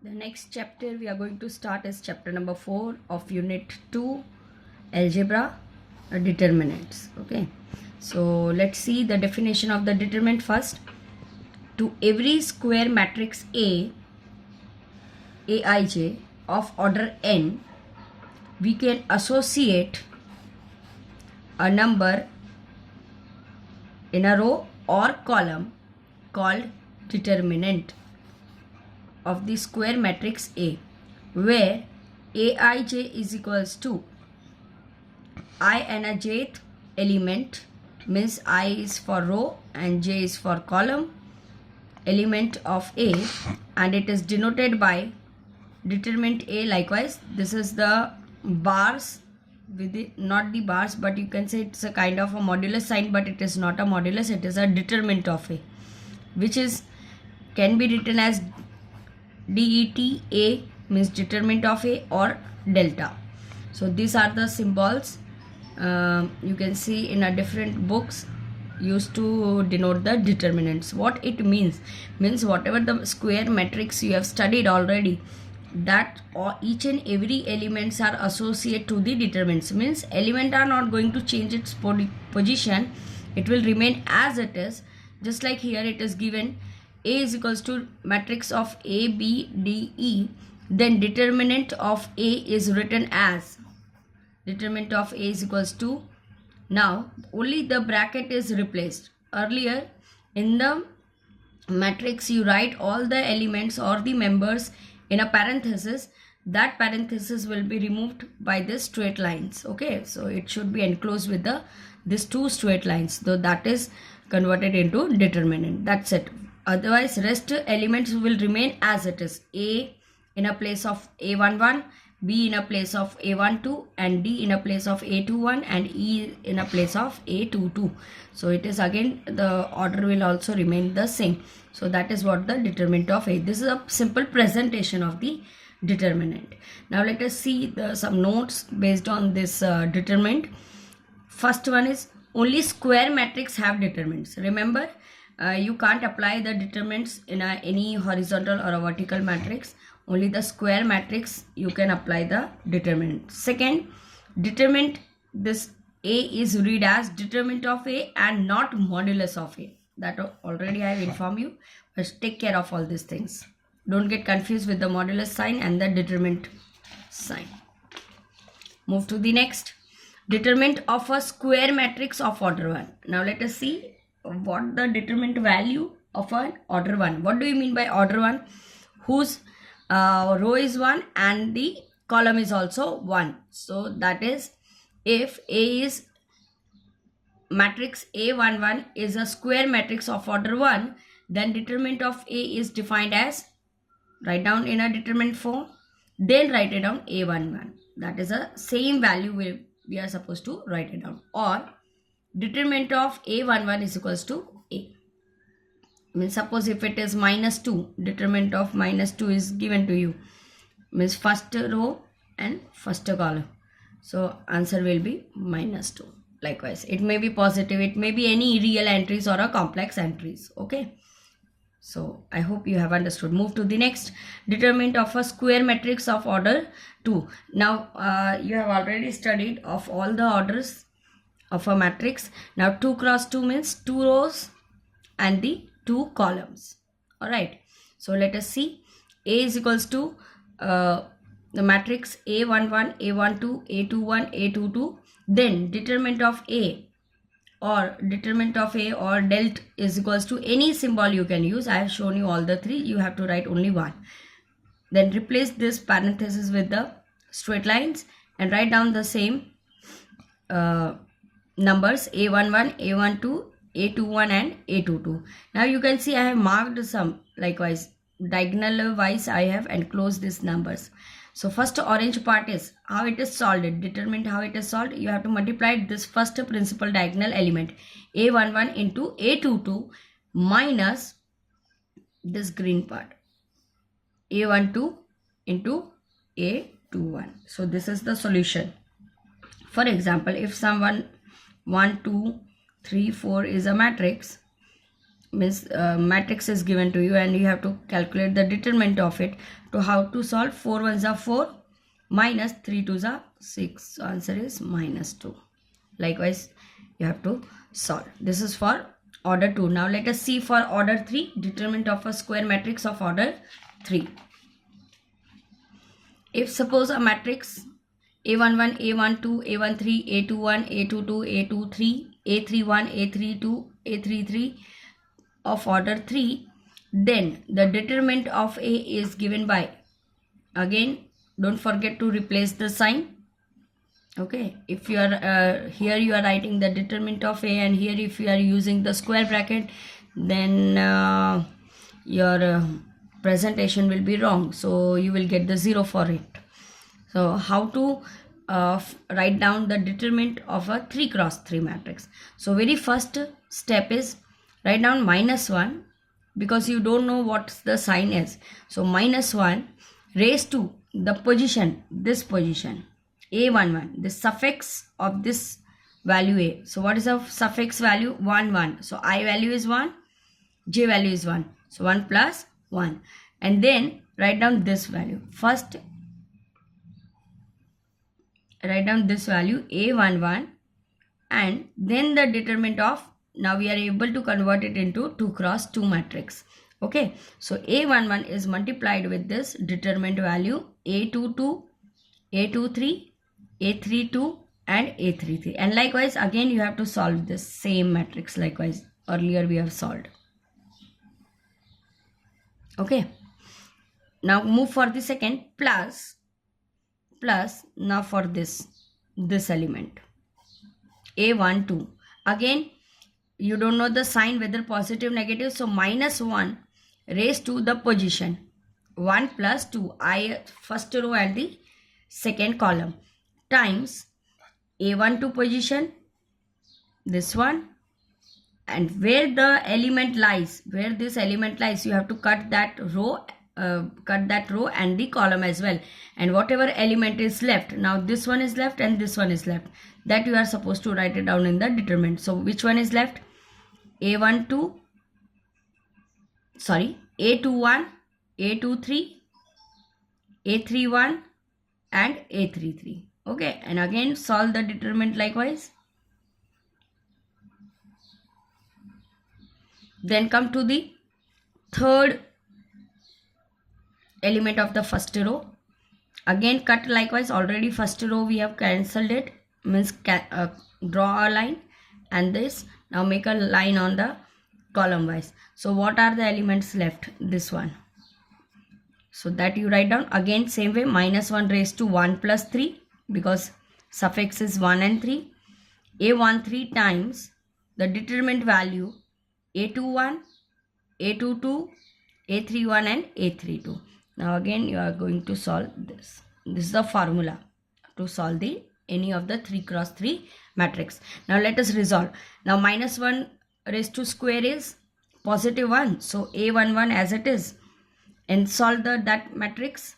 The next chapter we are going to start is chapter number 4 of unit 2, algebra, determinants. Okay, so let's see the definition of the determinant first. To every square matrix Aij of order n, we can associate a number in a row or column called determinant of the square matrix A, where Aij is equals to I and a jth element, means I is for row and j is for column, element of A, and it is denoted by determinant A. Likewise, this is the bars with it, not the bars, but you can say it's a kind of a modulus sign, but it is not a modulus, it is a determinant of A, which is can be written as det A, means determinant of A, or delta. So these are the symbols you can see in a different books used to denote the determinants. What it means whatever the square matrix you have studied already, that or each and every elements are associated to the determinants, means element are not going to change its position, it will remain as it is. Just like here it is given A is equals to matrix of A, B, D, E, then determinant of A is written as determinant of A is equals to, now only the bracket is replaced. Earlier in the matrix you write all the elements or the members in a parenthesis, that parenthesis will be removed by this straight lines. Okay, so it should be enclosed with the these two straight lines, so that is converted into determinant. That's it. Otherwise rest elements will remain as it is. A in a place of A11, B in a place of A12, and D in a place of A21, and E in a place of A22. So it is again the order will also remain the same. So that is what the determinant of A. This is a simple presentation of the determinant. Now let us see some notes based on this determinant. First one is only square matrix have determinants. Remember, you can't apply the determinants in any horizontal or a vertical matrix. Only the square matrix you can apply the determinant. Second, determinant, this A is read as determinant of A and not modulus of A. That already I have informed you. But take care of all these things. Don't get confused with the modulus sign and the determinant sign. Move to the next. Determinant of a square matrix of order 1. Now let us see what the determinant value of an order 1. What do you mean by order 1? Whose row is 1 and the column is also 1. So that is, if A is matrix A11 is a square matrix of order 1, then determinant of A is defined as, write down in a determinant form, then write it down A11. That is a same value we are supposed to write it down. Or determinant of A11 is equals to A. Means suppose if it is -2, determinant of -2 is given to you, means first row and first column. So answer will be -2. Likewise, it may be positive, it may be any real entries or a complex entries. Okay, so I hope you have understood. Move to the next. Determinant of a square matrix of order 2. Now you have already studied of all the orders of a matrix. Now 2 cross 2 means 2 rows and the 2 columns. Alright, so let us see. A is equals to the matrix A11, A12, A21, A22. Then determinant of A or delt is equals to any symbol you can use. I have shown you all the three. You have to write only one. Then replace this parenthesis with the straight lines and write down the same numbers A11, A12, A21 and A22. Now you can see I have marked some, likewise diagonal wise I have enclosed these numbers. So first orange part is how it is solved. Determine how it is solved. You have to multiply this first principal diagonal element A11 into A22 minus this green part A12 into A21. So this is the solution. For example, if someone 1, 2, 3, 4 is a matrix, means matrix is given to you and you have to calculate the determinant of it. To how to solve? 4 ones are 4 minus 3 twos are 6. So answer is minus 2. Likewise you have to solve. This is for order 2. Now let us see for order 3, determinant of a square matrix of order 3. If suppose a matrix A11, A12, A13, A21, A22, A23, A31, A32, A33 of order 3, then the determinant of A is given by, again don't forget to replace the sign. Okay, if you are here you are writing the determinant of A, and here if you are using the square bracket, then your presentation will be wrong, so you will get the 0 for it. So how to write down the determinant of a 3 cross 3 matrix? So very first step is write down -1, because you don't know what the sign is. So -1 raised to the position, this position A11, the suffix of this value A. So what is the suffix value? 1 1. So I value is 1, J value is 1. So 1 plus 1. And then write down this value. First write down this value A11, and then the determinant of, now we are able to convert it into 2 cross 2 matrix. Okay, so A11 is multiplied with this determinant value A22, A23, A32 and A33, and likewise again you have to solve this same matrix likewise earlier we have solved. Okay, now move for the second, plus now for this element A12, again you don't know the sign whether positive negative, so -1 raised to the position 1 plus 2, I first row and the second column, times A12 position, this one, and where the element lies, where this element lies, you have to cut that row and the column as well, and whatever element is left, now this one is left and this one is left, that you are supposed to write it down in the determinant. So which one is left? A21, A23, A31 and A33. Okay, and again solve the determinant likewise. Then come to the third element of the first row. Again cut likewise, already first row we have cancelled it, means draw a line, and this, now make a line on the column wise. So what are the elements left? This one. So that you write down again same way, -1 raised to 1 plus 3, because suffix is 1 and 3. A13 times the determinant value A21, A22, A31 and A32. Now again you are going to solve this. This is the formula to solve any of the 3 cross 3 matrix. Now let us resolve. Now -1 raised to square is +1. So A11 as it is, and solve that matrix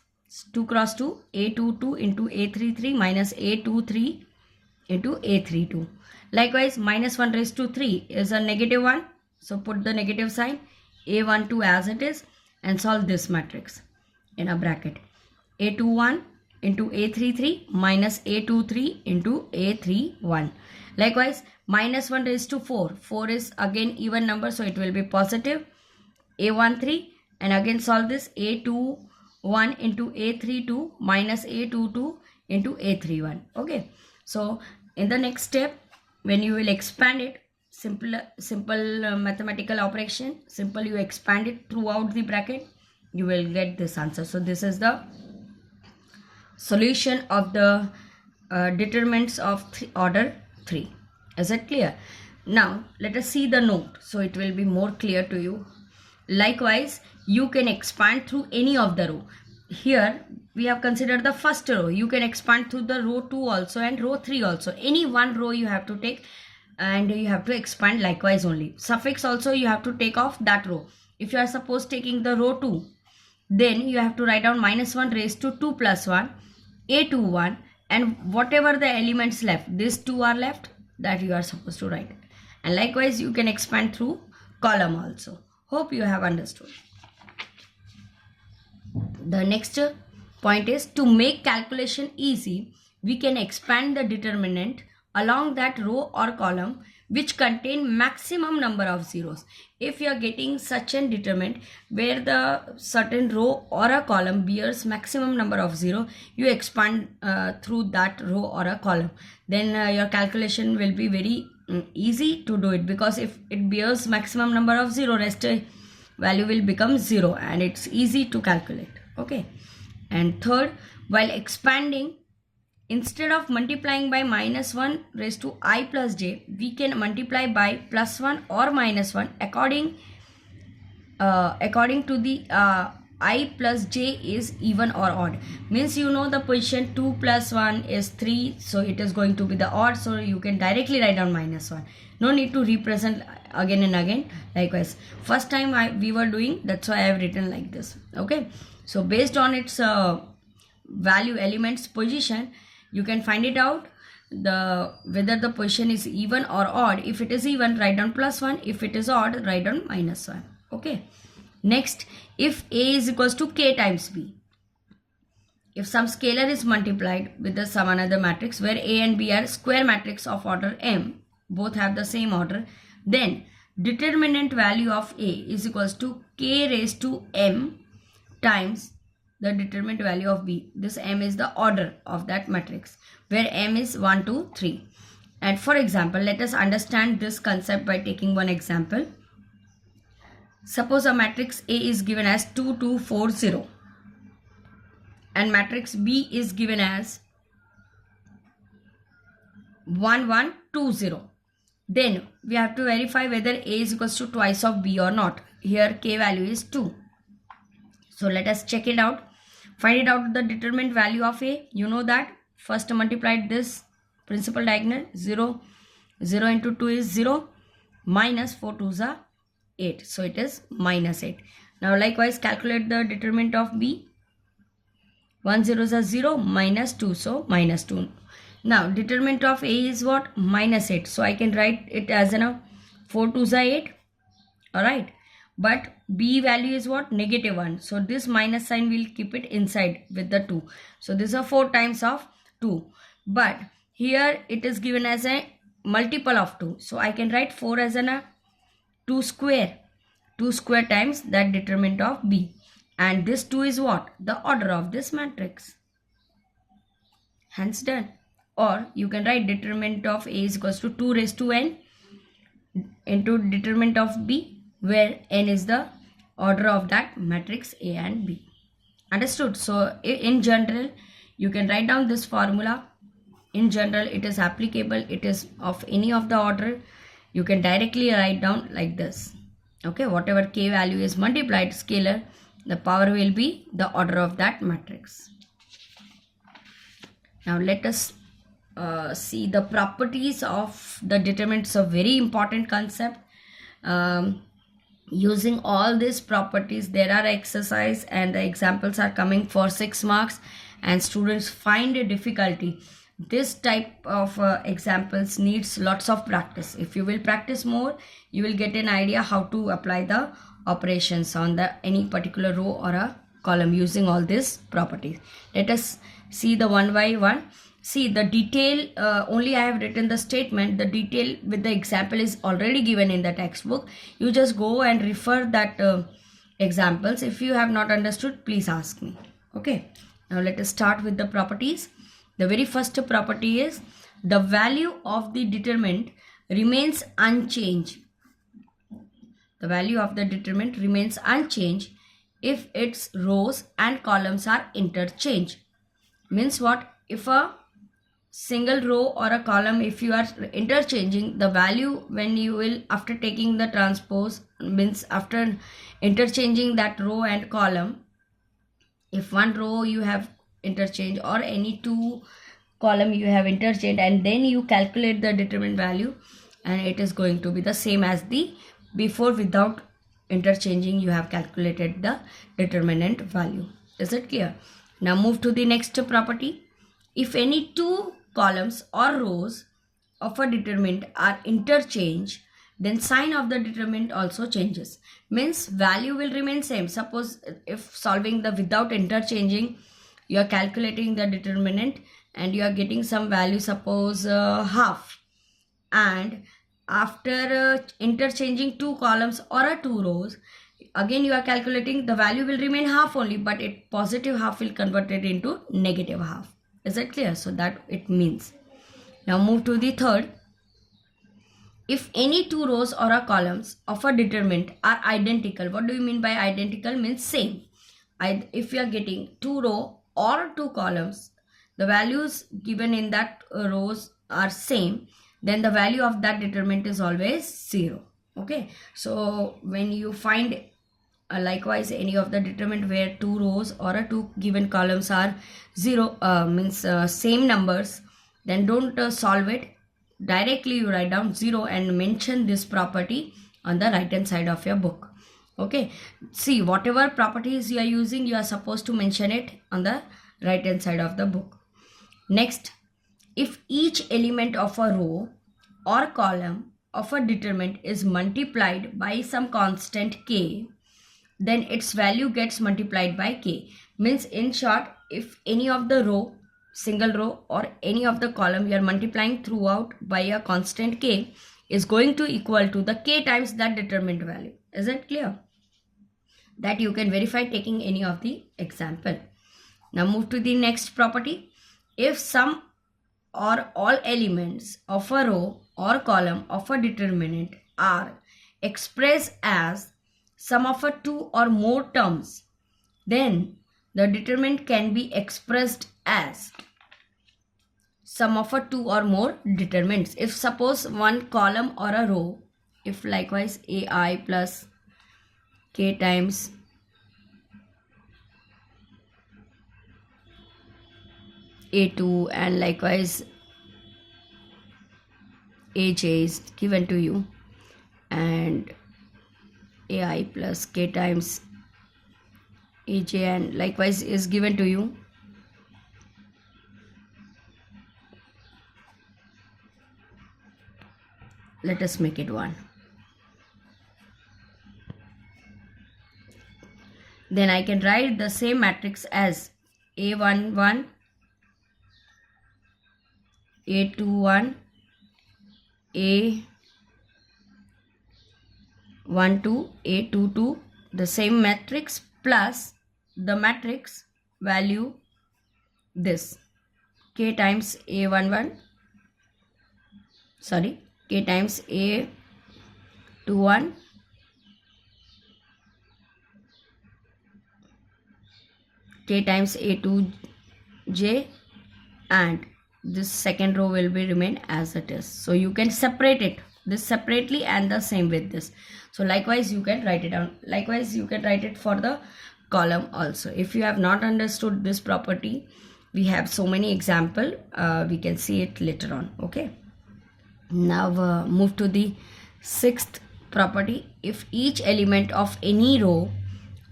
2 cross 2, A22 into A33 minus A23 into A32. Likewise -1 raised to 3 is a -1. So put the negative sign, A12 as it is, and solve this matrix in a bracket. A21 into A33 minus A23 into A31. Likewise -1 raised to 4. 4 is again even number, so it will be positive. A13, and again solve this, A21 into A32 minus A22 into A31. Okay, so in the next step, when you will expand it, simple mathematical operation, simple, you expand it throughout the bracket, you will get this answer. So this is the solution of the determinants of order 3. Is it clear? Now let us see the note, so it will be more clear to you. Likewise you can expand through any of the row. Here we have considered the first row. You can expand through the row 2 also and row 3 also. Any one row you have to take and you have to expand likewise only. Suffix also you have to take off that row. If you are suppose taking the row 2, then you have to write down -1 raised to 2 plus 1, A21, and whatever the elements left, these two are left, that you are supposed to write. And likewise you can expand through column also. Hope you have understood. The next point is, to make calculation easy, we can expand the determinant along that row or column which contain maximum number of zeros. If you are getting such a determinant where the certain row or a column bears maximum number of zero, you expand through that row or a column. Then your calculation will be very easy to do it, because if it bears maximum number of zero, rest value will become 0 and it's easy to calculate. Okay. And third, while expanding, instead of multiplying by -1 raised to I plus j, we can multiply by +1 or -1 according to the I plus j is even or odd. Means you know the position 2 plus 1 is 3, so it is going to be the odd, so you can directly write down -1. No need to represent again and again. Likewise, first time we were doing, that's why I have written like this. Okay, so based on its value elements position, you can find it out whether the position is even or odd. If it is even, write down +1. If it is odd, write down -1. Okay. Next, if A is equals to K times B, if some scalar is multiplied with some another matrix where A and B are square matrix of order M, both have the same order, then determinant value of A is equals to K raised to M times the determinant value of B. This M is the order of that matrix where M is 1, 2, 3. And for example, let us understand this concept by taking one example. Suppose a matrix A is given as 2, 2, 4, 0 and matrix B is given as 1, 1, 2, 0. Then we have to verify whether A is equals to twice of B or not. Here K value is 2. So let us check it out. Find it out the determinant value of A. You know that first multiplied this principal diagonal, 0, 0 into 2 is 0, minus 4 2s are 8. So it is -8. Now likewise calculate the determinant of B. 1 0 is a 0, minus 2, so -2. Now determinant of A is what? -8. So I can write it as 4 2s are 8. Alright. But B value is what? -1. So this minus sign will keep it inside with the 2. So this is 4 times of 2. But here it is given as a multiple of 2. So I can write 4 as 2 square. 2 square times that determinant of B. And this 2 is what? The order of this matrix. Hence done. Or you can write determinant of A is equals to 2 raised to n into determinant of B, where n is the order of that matrix A and B. Understood? So in general, you can write down this formula. In general, it is applicable. It is of any of the order. You can directly write down like this. Okay, whatever K value is multiplied scalar, the power will be the order of that matrix. Now let us see the properties of the determinant. It's a very important concept. Using all these properties, there are exercise and the examples are coming for 6 marks, and students find a difficulty. This type of examples needs lots of practice. If you will practice more, you will get an idea how to apply the operations on any particular row or a column using all these properties. Let us see the one by one. See the detail, only I have written the statement. The detail with the example is already given in the textbook. You just go and refer that examples. If you have not understood, please ask me. Okay. Now let us start with the properties. The very first property is the value of the determinant remains unchanged. The value of the determinant remains unchanged if its rows and columns are interchanged. Means what? If a single row or a column, if you are interchanging the value, when you will, after taking the transpose, means after interchanging that row and column, if one row you have interchanged or any 2 column you have interchanged, and then you calculate the determinant value, and it is going to be the same as the before without interchanging you have calculated the determinant value. Is it clear? Now move to the next property. If any 2 columns or rows of a determinant are interchanged, then sign of the determinant also changes. Means value will remain same. Suppose if solving the without interchanging, you are calculating the determinant and you are getting some value, suppose half, and after interchanging two columns or two rows, again you are calculating, the value will remain half only, but it positive half will convert it into negative half. Is that clear? So that it means. Now move to the third. If any two rows or a columns of a determinant are identical, what do you mean by identical? Means same. If you are getting two row or two columns, the values given in that rows are same, then the value of that determinant is always 0. Okay, so when you find likewise any of the determinant where two rows or two given columns are 0, means same numbers, then don't solve it. Directly you write down 0 and mention this property on the right hand side of your book. Okay, see, whatever properties you are using, you are supposed to mention it on the right hand side of the book. Next, if each element of a row or column of a determinant is multiplied by some constant k, then its value gets multiplied by k. Means in short, if any of the row, single row, or any of the column you are multiplying throughout by a constant k, is going to equal to the k times that determinant value. Is it clear? That you can verify taking any of the example. Now move to the next property. If some or all elements of a row or column of a determinant are expressed as sum of a two or more terms, then the determinant can be expressed as sum of a two or more determinants. If suppose one column or a row, if likewise ai plus k times a2 and likewise aj is given to you, and ai plus k times aj and likewise is given to you, let us make it 1. Then I can write the same matrix as A11, A21, A12, A22, the same matrix plus the matrix value this k times A11, sorry, k times A21, k times A2j, and this second row will be remain as it is. So you can separate it, this separately and the same with this. So likewise you can write it down. Likewise you can write it for the column also. If you have not understood this property, we have so many example, we can see it later on. Okay, now move to the sixth property. If each element of any row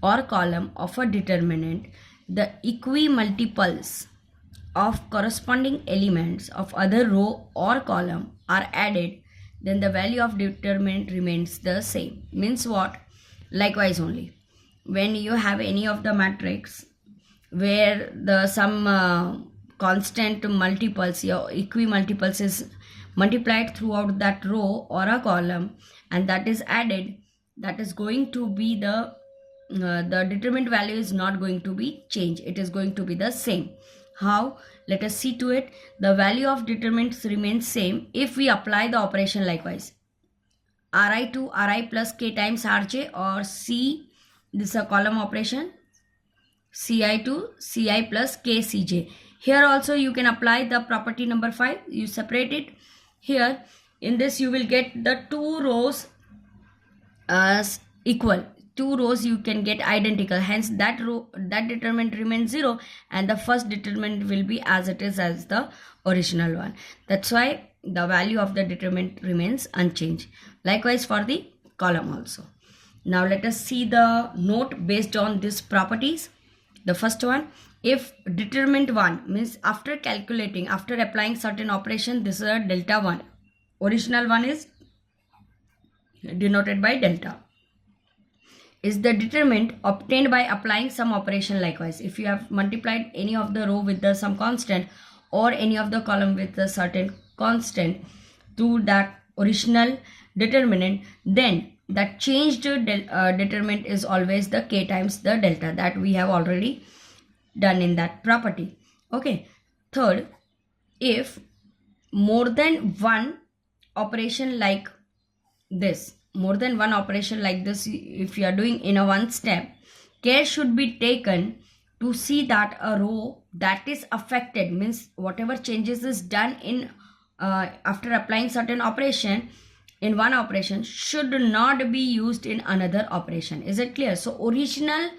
or column of a determinant, the equimultiples of corresponding elements of other row or column are added, then the value of determinant remains the same. Means what? Likewise only, when you have any of the matrix where the some constant multiples, your equimultiples is multiplied throughout that row or a column, and that is added, that is going to be the determinant value is not going to be changed, it is going to be the same. How? Let us see to it. The value of determinants remains same if we apply the operation likewise. Ri to Ri plus k times Rj, or C, this is a column operation, Ci to Ci plus k Cj. Here also you can apply the property number 5. You separate it. Here in this you will get the two rows as equal. Two rows you can get identical, hence that row, that determinant remains 0, and the first determinant will be as it is as the original one. That's why the value of the determinant remains unchanged. Likewise for the column also. Now let us see the note based on these properties. The first one, if determinant 1 means after calculating, after applying certain operation, this is a delta 1, original one is denoted by delta, is the determinant obtained by applying some operation. Likewise, if you have multiplied any of the row with some constant or any of the column with a certain constant to that original determinant, then that changed determinant is always the k times the delta that we have already done in that property. Okay. Third, if more than one operation like this, if you are doing in a one step, care should be taken to see that a row that is affected, means whatever changes is done in after applying certain operation in one operation, should not be used in another operation. Is it clear? So original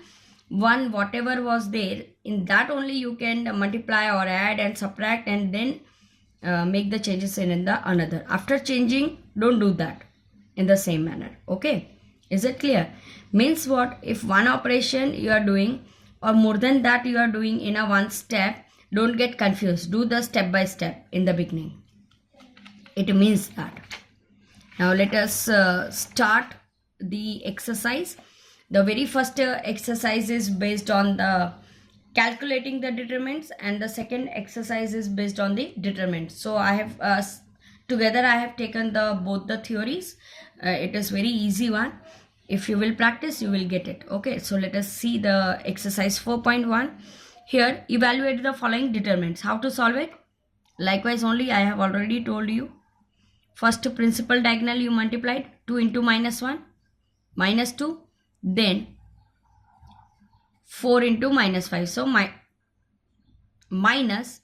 one, whatever was there, in that only you can multiply or add and subtract and then make the changes in the another. After changing, don't do that in the same manner. Okay, is it clear? Means what? If one operation you are doing or more than that you are doing in a one step, don't get confused. Do the step by step in the beginning. It means that. Now let us start the exercise. The very first exercise is based on the calculating the determinants, and the second exercise is based on the determinants. So I have together I have taken both the theories. It is very easy one. If you will practice, you will get it. Okay, so let us see the exercise 4.1. Here, evaluate the following determinants. How to solve it? Likewise only, I have already told you. First principal diagonal you multiplied, 2 into minus 1, minus 2, then 4 into minus 5. So minus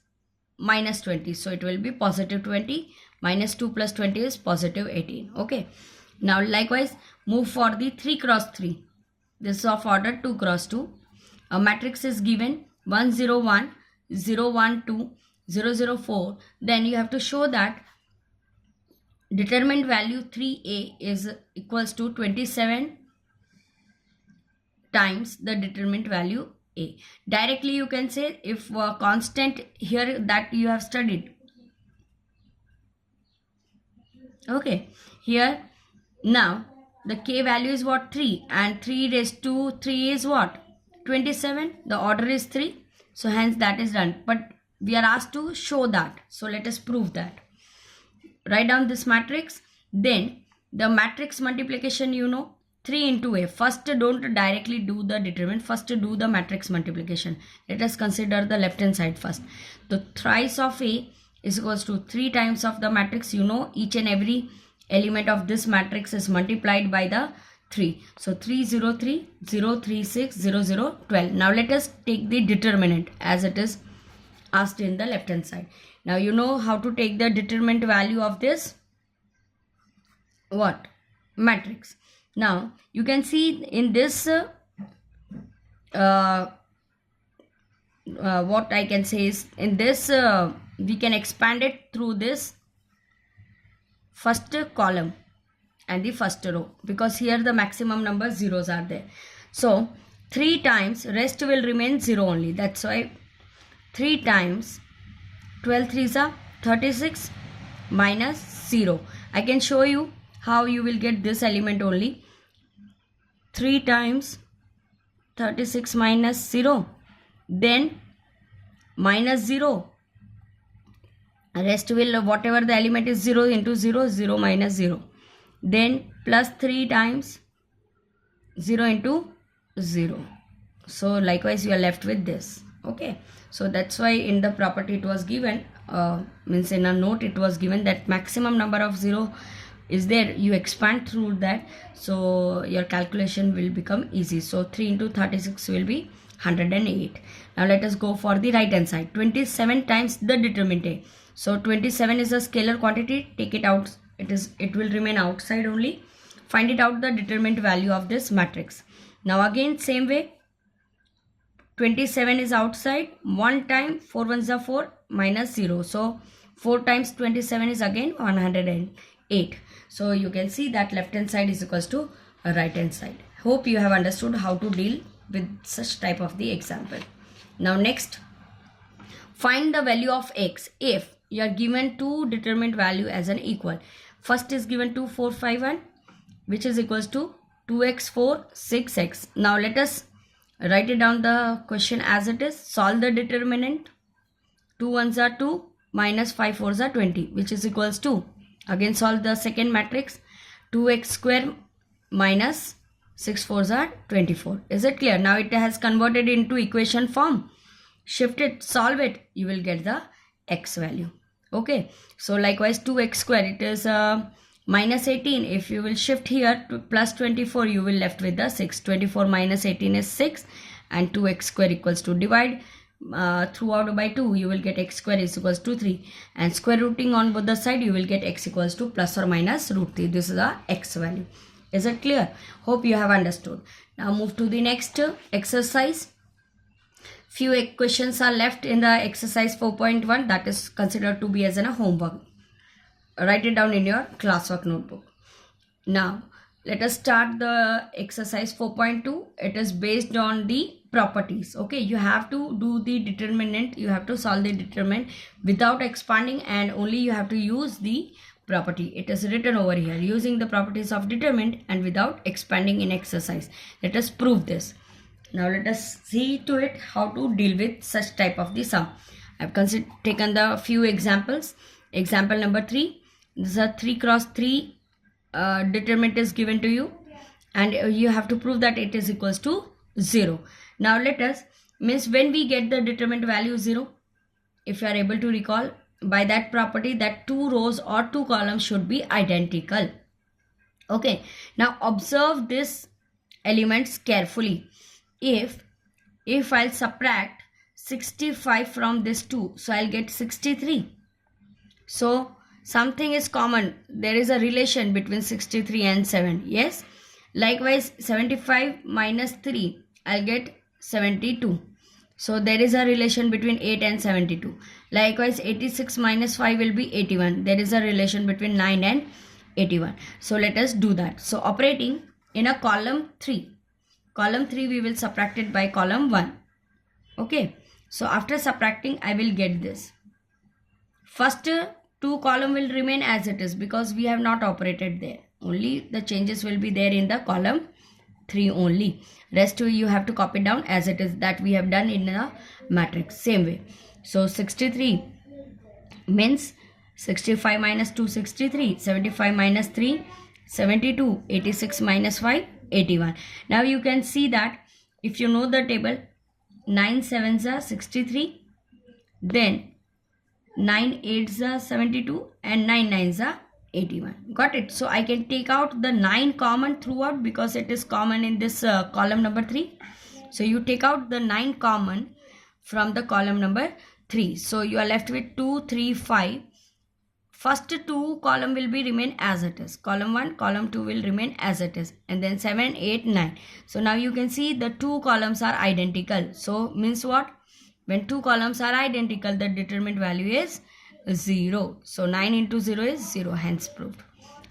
20. So it will be positive 20. Minus 2 plus 20 is positive 18. Okay. Now likewise move for the 3 cross 3. This is of order 2 cross 2. A matrix is given 1 0 1, 0 1 2, 0 0 4. Then you have to show that determinant value 3a is equals to 27 times the determinant value a. Directly you can say, if constant here that you have studied. Okay, here now the k value is what? 3, and 3 raised to 3 is what? 27. The order is 3, so hence that is done. But we are asked to show that, so let us prove that. Write down this matrix. Then the matrix multiplication, you know, 3 into a. First don't directly do the determinant, first do the matrix multiplication. Let us consider the left hand side first. The thrice of a is equals to 3 times of the matrix. You know, each and every element of this matrix is multiplied by the 3. So 3 0 3 0 3 6 0 0 12. Now let us take the determinant as it is asked in the left hand side. Now you know how to take the determinant value of this what? Matrix. Now you can see in this what I can say is, in this we can expand it through this first column and the first row, because here the maximum number zeros are there. So 3 times, rest will remain 0 only. That's why 3 times 12 3s are 36 minus 0. I can show you how you will get this element only. 3 times 36 minus 0, then minus 0. Rest will, whatever the element is 0 into 0, 0 minus 0. Then plus 3 times 0 into 0. So likewise you are left with this. Okay, so that's why in the property it was given, means in a note it was given that maximum number of 0 is there. You expand through that, so your calculation will become easy. So 3 into 36 will be 108. Now let us go for the right hand side. 27 times the determinant a. So 27 is a scalar quantity. Take it out. It will remain outside only. Find it out the determinant value of this matrix. Now again same way. 27 is outside. 1 time 4 ones are 4 minus 0. So 4 times 27 is again 108. So you can see that left hand side is equals to right hand side. Hope you have understood how to deal with such type of the example. Now next, find the value of x if you are given two determinant value as an equal. First is given 2 4 5 1. which is equals to 2x 4 6x. Now let us write it down the question as it is. Solve the determinant. 2 ones are 2 minus 5 fours are 20, which is equals to, again solve the second matrix, 2x square minus 6 fours are 24. Is it clear? Now it has converted into equation form. Shift it, solve it, you will get the x value. Okay, so likewise 2x square, it is minus 18. If you will shift here to plus 24, you will left with the 6. 24 minus 18 is 6, and 2x square equals to divide throughout by 2, you will get x square is equals to 3, and square rooting on both the side, you will get x equals to plus or minus root 3. This is the x value. Is it clear? Hope you have understood. Now move to the next exercise. Few questions are left in the exercise 4.1, that is considered to be as a homework. Write it down in your classwork notebook. Now let us start the exercise 4.2. It is based on the properties. Okay, you have to do the determinant, you have to solve the determinant without expanding, and only you have to use the property. It is written over here, using the properties of determinant and without expanding in exercise. Let us prove this. Now let us see to it how to deal with such type of the sum. I have taken the few examples. Example number 3. This is a 3 cross 3 determinant is given to you, and you have to prove that it is equals to 0. Now let us, means when we get the determinant value 0, if you are able to recall, by that property that 2 rows or 2 columns should be identical. Okay, now observe this elements carefully. If I'll subtract 65 from this 2, so I'll get 63. So something is common, there is a relation between 63 and 7. Yes, likewise 75 minus 3, I'll get 72. So there is a relation between 8 and 72. Likewise 86 minus 5 will be 81. There is a relation between 9 and 81. So let us do that. So operating in a column 3. Column 3 we will subtract it by column 1. Okay. So after subtracting, I will get this. First 2 column will remain as it is because we have not operated there. Only the changes will be there in the column 3 only. Rest you have to copy down as it is, that we have done in the matrix. Same way. So 63 means 65 minus 2, 63. 75 minus 3, 72. 86 minus 5, 81. Now you can see that if you know the table, 9 sevens are 63, then 9 eights are 72, and 9 nines are 81. Got it? So I can take out the 9 common throughout because it is common in this column number 3. So you take out the 9 common from the column number 3. So you are left with 2, 3, 5. First 2 column will be remain as it is. Column 1, column 2 will remain as it is. And then 7, 8, 9. So now you can see the 2 columns are identical. So means what? When 2 columns are identical, the determinant value is 0. So 9 into 0 is 0, hence proved.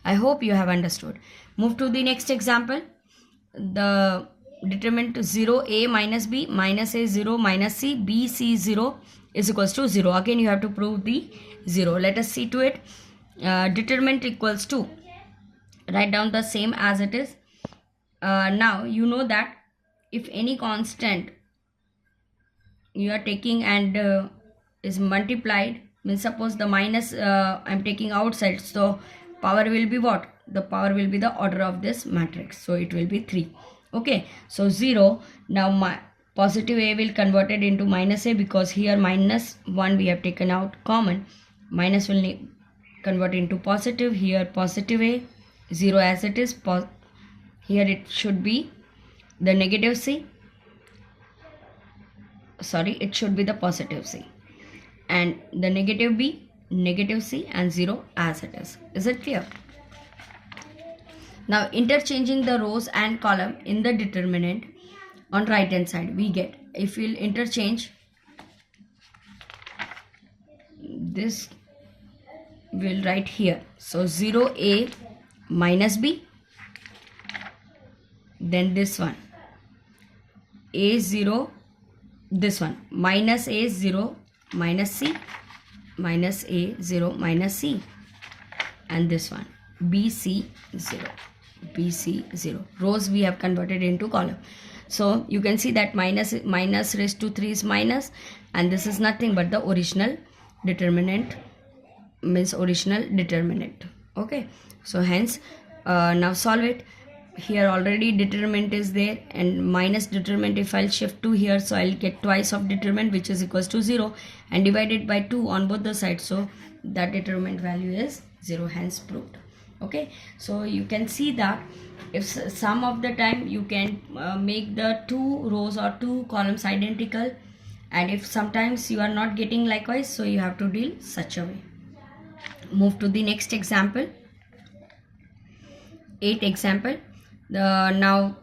I hope you have understood. Move to the next example. The determinant 0a minus b minus a 0 minus c b c 0 is equals to 0. Again you have to prove the 0. Let us see to it. Determinant equals to, write down the same as it is. Now you know that if any constant you are taking and is multiplied, means suppose the minus I am taking outside, so power will be what? The power will be the order of this matrix, so it will be 3. Okay, so 0. Now my positive a will convert it into minus a because here minus 1 we have taken out common. Minus will convert into positive, here positive a, 0 as it is. Here it should be the negative c. Sorry, it should be the positive c. And the negative b, negative c, and 0 as it is. Is it clear? Now interchanging the rows and column in the determinant on right hand side, we get, if we'll interchange, this will write here. So 0a minus b, then this one a0, this one minus a0 minus c, minus a0 minus c, and this one bc0. B, C, 0. Rows we have converted into column. So you can see that minus raised to 3 is minus, and this is nothing but the original determinant, means original determinant. Okay, so hence now solve it. Here already determinant is there, and minus determinant, if I'll shift to here, so I'll get twice of determinant, which is equals to 0, and divided by 2 on both the sides, so that determinant value is 0, hence proved. Okay, so you can see that if some of the time you can make the 2 rows or 2 columns identical, and if sometimes you are not getting likewise, so you have to deal such a way. Move to the next example. 8th example. Now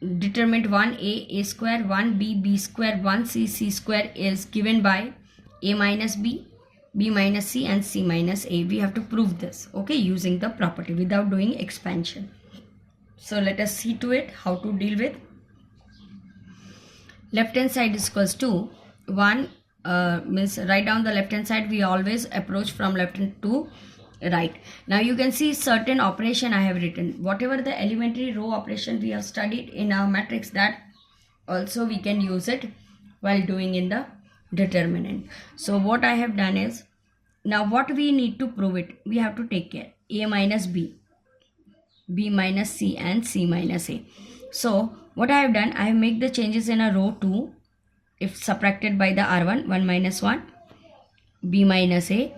determinant 1a square, 1b b square, 1c c square is given by a minus b, b minus c, and c minus a. We have to prove this, okay, using the property without doing expansion. So let us see to it how to deal with. Left hand side is equals to 1, means write down the left hand side. We always approach from left hand to right. Now you can see certain operation I have written. Whatever the elementary row operation we have studied in our matrix, that also we can use it while doing in the determinant. So what I have done is, now what we need to prove it, we have to take care. A minus b, b minus c, and c minus a. So what I have done, I have made the changes in a row 2. If subtracted by the r1, 1 minus 1, b minus a,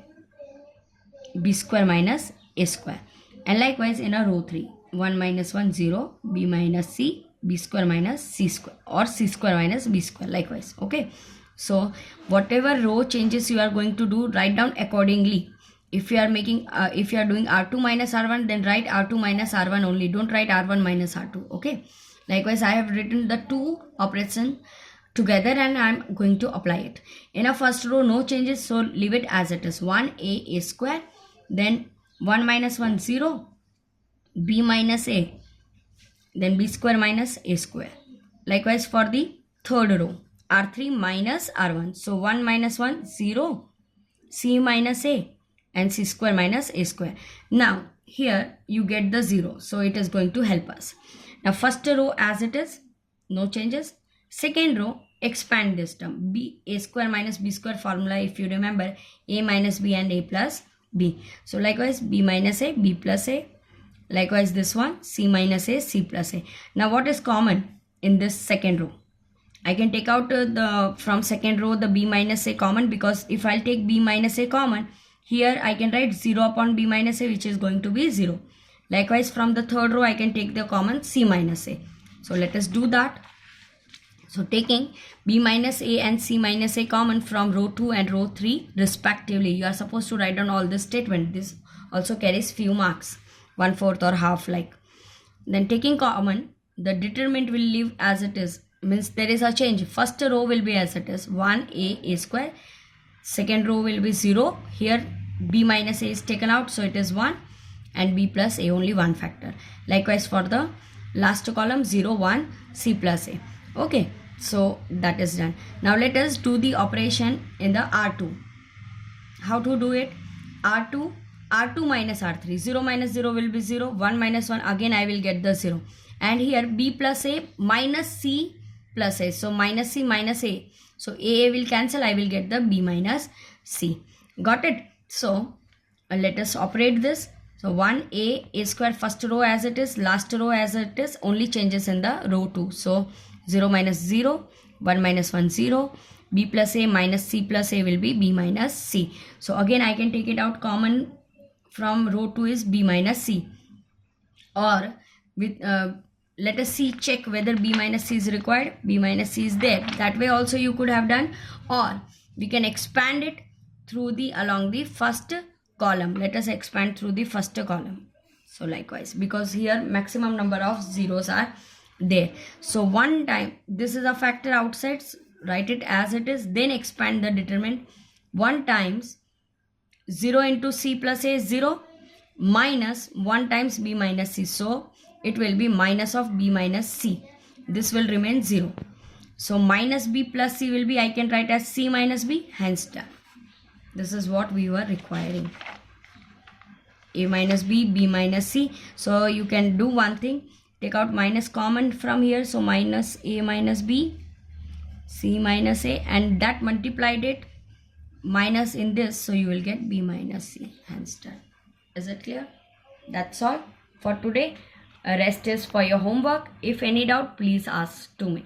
b square minus a square. And likewise in a row 3, 1 minus 1, 0, b minus c, b square minus c square, or c square minus b square, likewise. Okay, so whatever row changes you are going to do, write down accordingly. If you are making if you are doing r2 minus r1, then write r2 minus r1 only, don't write r1 minus r2. Okay, likewise I have written the 2 operation together and I am going to apply it. In a first row no changes, so leave it as it is. 1a square, then 1 minus 1, 0, b minus a, then b square minus a square. Likewise for the third row, r3 minus r1, so 1 minus 1, 0, c minus a, and c square minus a square. Now here you get the 0, so it is going to help us. Now first row as it is, no changes. Second row, expand this term, b a square minus b square formula, if you remember, a minus b and a plus b. So likewise b minus a, b plus a. Likewise this one, c minus a, c plus a. Now what is common in this second row? I can take out from second row the b minus a common, because if I'll take b minus a common, here I can write 0 upon b minus a, which is going to be 0. Likewise from the third row I can take the common c minus a. So let us do that. So taking b minus a and c minus a common from row 2 and row 3 respectively, you are supposed to write down all this statement. This also carries few marks, 1/4 or half like. Then taking common, the determinant will leave as it is, means there is a change. First row will be as it is, 1a square. Second row will be 0. Here b minus a is taken out, so it is 1, and b plus a only 1 factor. Likewise for the last column, 0, 1, c plus a. Okay, so that is done. Now let us do the operation in the r2. How to do it? r2 minus r3, 0 minus 0 will be 0, 1 minus 1, again I will get the 0, and here b plus a minus c plus a, so minus c minus a, so a will cancel, I will get the b minus c. Got it? So let us operate this. So 1a square, first row as it is, last row as it is, only changes in the row 2. So 0 minus 0, 1 minus 1, 0, b plus a minus c plus a will be b minus c. So again I can take it out, common from row 2 is b minus c, or with let us see, check whether b minus c is required. B minus c is there, that way also you could have done, or we can expand it through the along the first column. Let us expand through the first column. So likewise, because here maximum number of zeros are there, so one time this is a factor outside, write it as it is, then expand the determinant. 1 times 0 into c plus a is 0, minus 1 times b minus c, so it will be minus of b minus c. This will remain 0. So minus b plus c will be, I can write as c minus b, hence done. This is what we were requiring. A minus B, B minus C. So you can do one thing, take out minus common from here, so minus A minus B, C minus A, and that multiplied it minus in this, so you will get B minus C. Hence done. Is it clear? That's all for today. Rest is for your homework. If any doubt, please ask to me.